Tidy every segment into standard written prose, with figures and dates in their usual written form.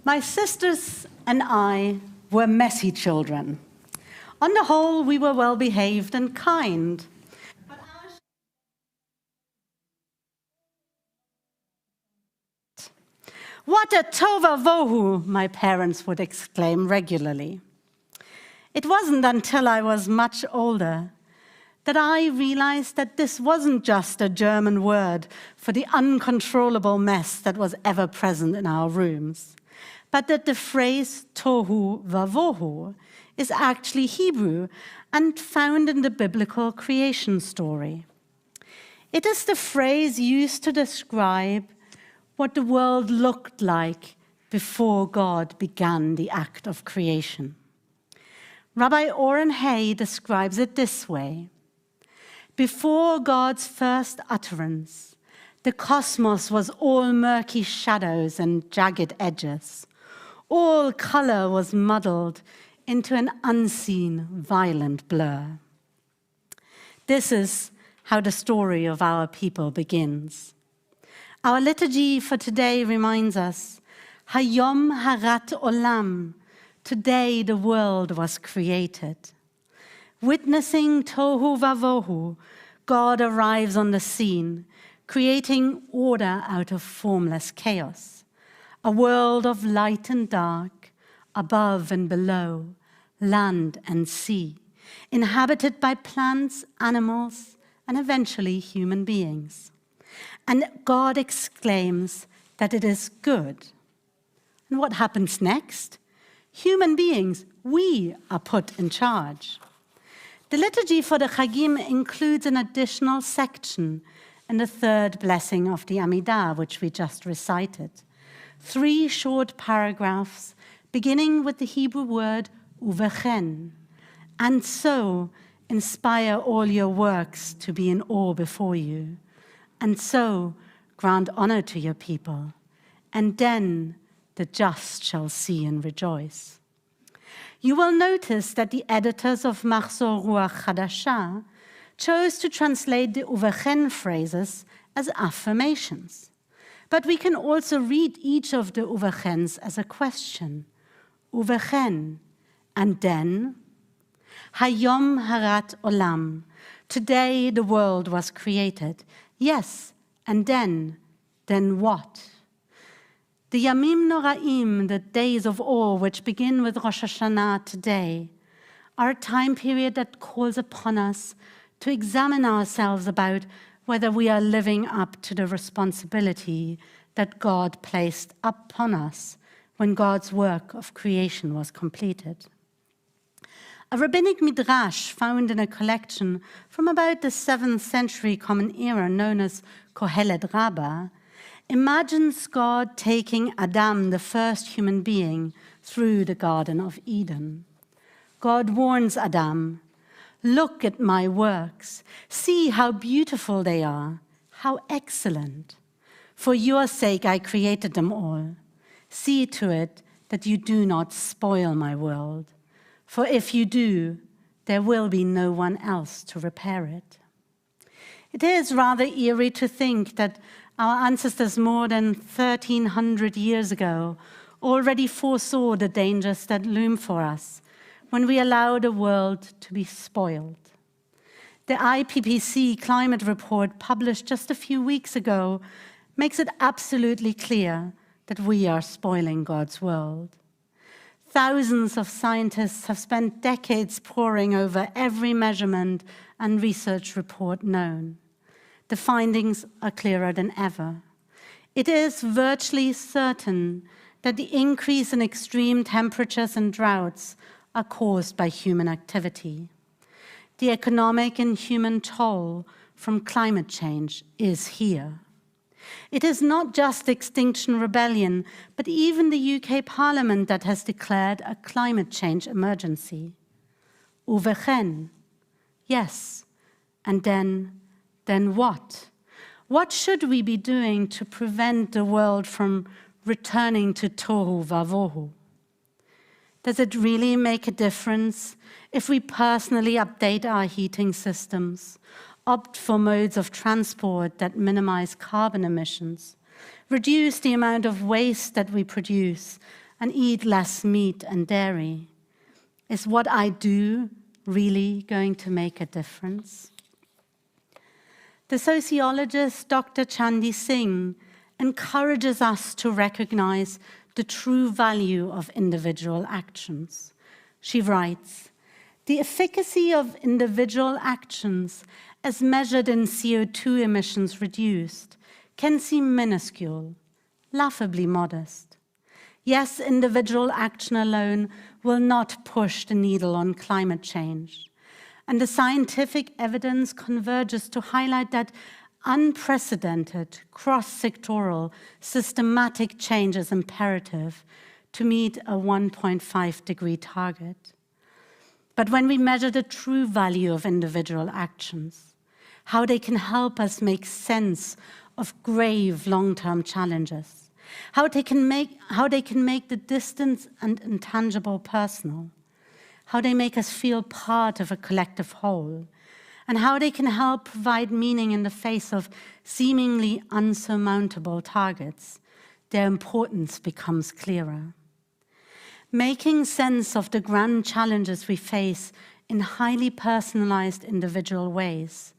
My sisters and I were messy children. On the whole, we were well-behaved and kind. What a tohuvabohu, my parents would exclaim regularly. It wasn't until I was much older that I realized that this wasn't just a German word for the uncontrollable mess that was ever present in our rooms, but that the phrase tohu vavohu is actually Hebrew and found in the biblical creation story. It is the phrase used to describe what the world looked like before God began the act of creation. Rabbi Oren Hay describes it this way: before God's first utterance, the cosmos was all murky shadows and jagged edges. All color was muddled into an unseen, violent blur. This is how the story of our people begins. Our liturgy for today reminds us, Hayom harat olam, today the world was created. Witnessing tohu vavohu, God arrives on the scene, creating order out of formless chaos. A world of light and dark, above and below, land and sea, inhabited by plants, animals, and eventually human beings. And God exclaims that it is good. And what happens next? Human beings, we are put in charge. The liturgy for the Chagim includes an additional section in the third blessing of the Amidah, which we just recited. 3 short paragraphs beginning with the Hebrew word uvechen. And so inspire all your works to be in awe before you. And so grant honor to your people. And then the just shall see and rejoice. You will notice that the editors of Machzor Ruach Chadashah chose to translate the uvechen phrases as affirmations. But we can also read each of the uvechens as a question. Uvechen, and then, Hayom harat olam, today the world was created. Yes, and then what? The Yamim Noraim, the days of awe, which begin with Rosh Hashanah today, are a time period that calls upon us to examine ourselves about whether we are living up to the responsibility that God placed upon us when God's work of creation was completed. A rabbinic midrash found in a collection from about the 7th century Common Era known as Kohelet Rabbah imagines God taking Adam, the first human being, through the Garden of Eden. God warns Adam, "Look at my works, see how beautiful they are, how excellent. For your sake I created them all. See to it that you do not spoil my world. For if you do, there will be no one else to repair it." It is rather eerie to think that our ancestors more than 1,300 years ago already foresaw the dangers that loom for us when we allow the world to be spoiled. The IPCC climate report published just a few weeks ago makes it absolutely clear that we are spoiling God's world. Thousands of scientists have spent decades poring over every measurement and research report known. The findings are clearer than ever. It is virtually certain that the increase in extreme temperatures and droughts are caused by human activity. The economic and human toll from climate change is here. It is not just Extinction Rebellion, but even the UK Parliament that has declared a climate change emergency. Uvechen, yes, and then what? What should we be doing to prevent the world from returning to tohu vavohu? Does it really make a difference if we personally update our heating systems, opt for modes of transport that minimize carbon emissions, reduce the amount of waste that we produce, and eat less meat and dairy? Is what I do really going to make a difference? The sociologist Dr. Chandi Singh encourages us to recognize the true value of individual actions. She writes, "The efficacy of individual actions as measured in CO2 emissions reduced can seem minuscule, laughably modest. Yes, individual action alone will not push the needle on climate change. And the scientific evidence converges to highlight that unprecedented, cross-sectoral, systematic change is imperative to meet a 1.5-degree target. But when we measure the true value of individual actions, how they can help us make sense of grave long-term challenges, how they can make the distant and intangible personal, how they make us feel part of a collective whole, and how they can help provide meaning in the face of seemingly unsurmountable targets, their importance becomes clearer. Making sense of the grand challenges we face in highly personalized individual ways,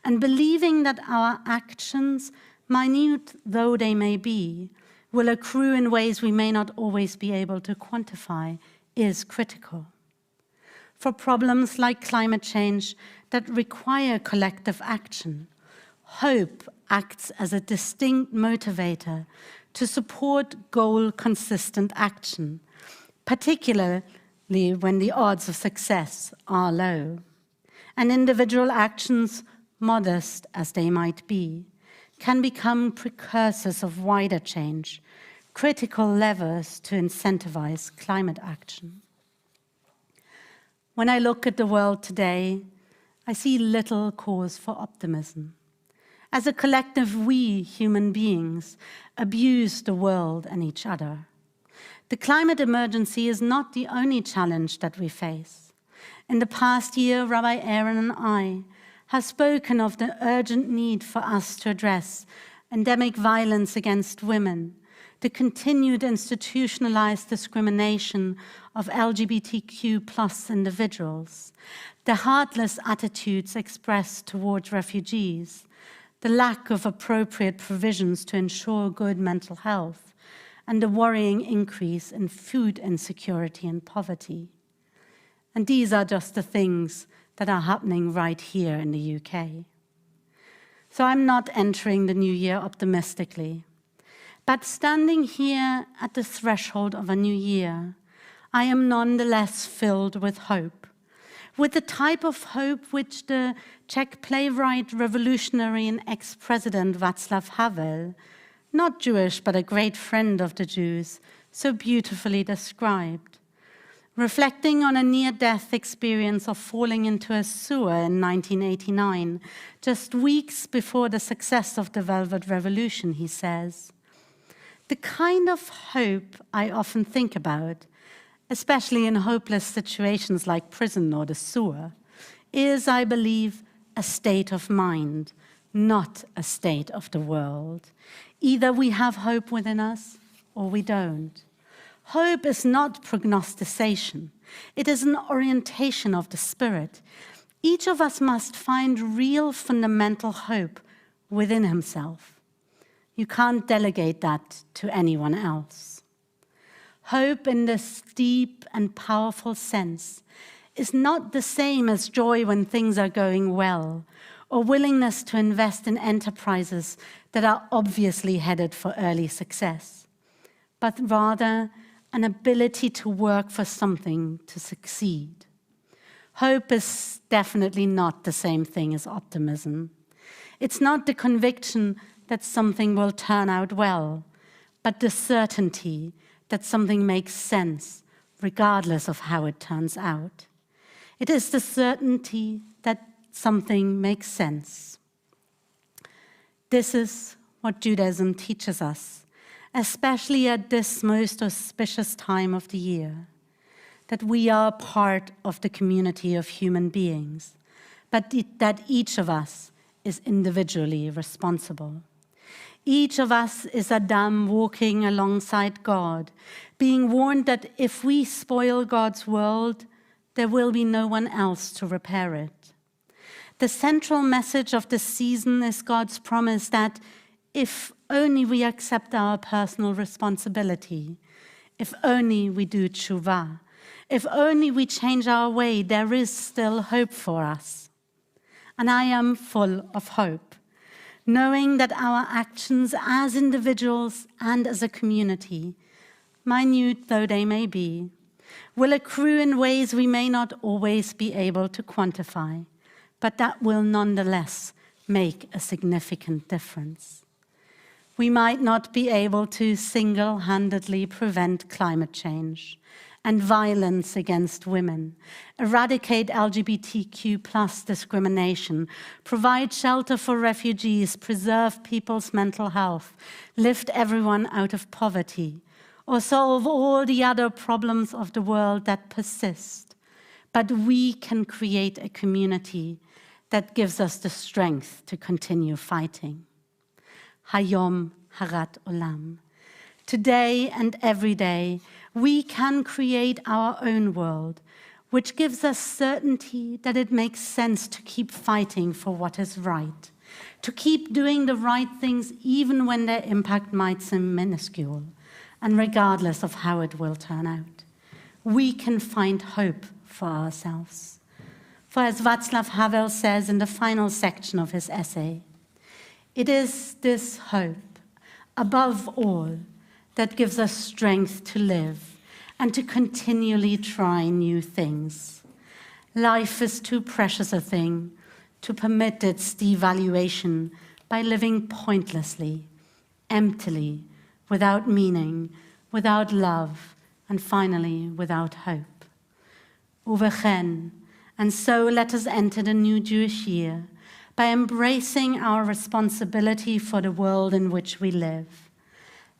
and believing that our actions, minute though they may be, will accrue in ways we may not always be able to quantify, is critical. For problems like climate change that require collective action, hope acts as a distinct motivator to support goal-consistent action, particularly when the odds of success are low. And individual actions, modest as they might be, can become precursors of wider change, critical levers to incentivize climate action. When I look at the world today, I see little cause for optimism. As a collective, we, human beings, abuse the world and each other. The climate emergency is not the only challenge that we face. In the past year, Rabbi Aaron and I have spoken of the urgent need for us to address endemic violence against women, the continued institutionalized discrimination of LGBTQ+ individuals, the heartless attitudes expressed towards refugees, the lack of appropriate provisions to ensure good mental health, and the worrying increase in food insecurity and poverty. And these are just the things that are happening right here in the UK. So I'm not entering the new year optimistically. But standing here at the threshold of a new year, I am nonetheless filled with hope, with the type of hope which the Czech playwright, revolutionary, and ex-president Václav Havel, not Jewish but a great friend of the Jews, so beautifully described. Reflecting on a near-death experience of falling into a sewer in 1989, just weeks before the success of the Velvet Revolution, he says, "The kind of hope I often think about, especially in hopeless situations like prison or the sewer, is, I believe, a state of mind, not a state of the world. Either we have hope within us or we don't. Hope is not prognostication. It is an orientation of the spirit. Each of us must find real fundamental hope within himself. You can't delegate that to anyone else. Hope in this deep and powerful sense is not the same as joy when things are going well, or willingness to invest in enterprises that are obviously headed for early success, but rather an ability to work for something to succeed. Hope is definitely not the same thing as optimism. It's not the conviction that something will turn out well, but the certainty that something makes sense regardless of how it turns out. It is the certainty that something makes sense. This is what Judaism teaches us, especially at this most auspicious time of the year, that we are part of the community of human beings, but that each of us is individually responsible. Each of us is Adam walking alongside God, being warned that if we spoil God's world, there will be no one else to repair it. The central message of this season is God's promise that if only we accept our personal responsibility, if only we do tshuva, if only we change our way, there is still hope for us. And I am full of hope, knowing that our actions as individuals and as a community, minute though they may be, will accrue in ways we may not always be able to quantify, but that will nonetheless make a significant difference. We might not be able to single-handedly prevent climate change and violence against women, eradicate LGBTQ+ discrimination, provide shelter for refugees, preserve people's mental health, lift everyone out of poverty, or solve all the other problems of the world that persist. But we can create a community that gives us the strength to continue fighting. Hayom Harat Olam. Today and every day, we can create our own world, which gives us certainty that it makes sense to keep fighting for what is right, to keep doing the right things even when their impact might seem minuscule, and regardless of how it will turn out. We can find hope for ourselves. For as Václav Havel says in the final section of his essay, it is this hope, above all, that gives us strength to live and to continually try new things. Life is too precious a thing to permit its devaluation by living pointlessly, emptily, without meaning, without love, and finally, without hope. Uvechen, and so let us enter the new Jewish year by embracing our responsibility for the world in which we live.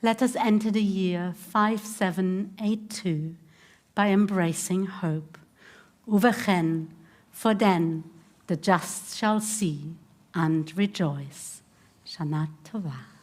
Let us enter the year 5782 by embracing hope. Uvechen, for then the just shall see and rejoice. Shana Tova.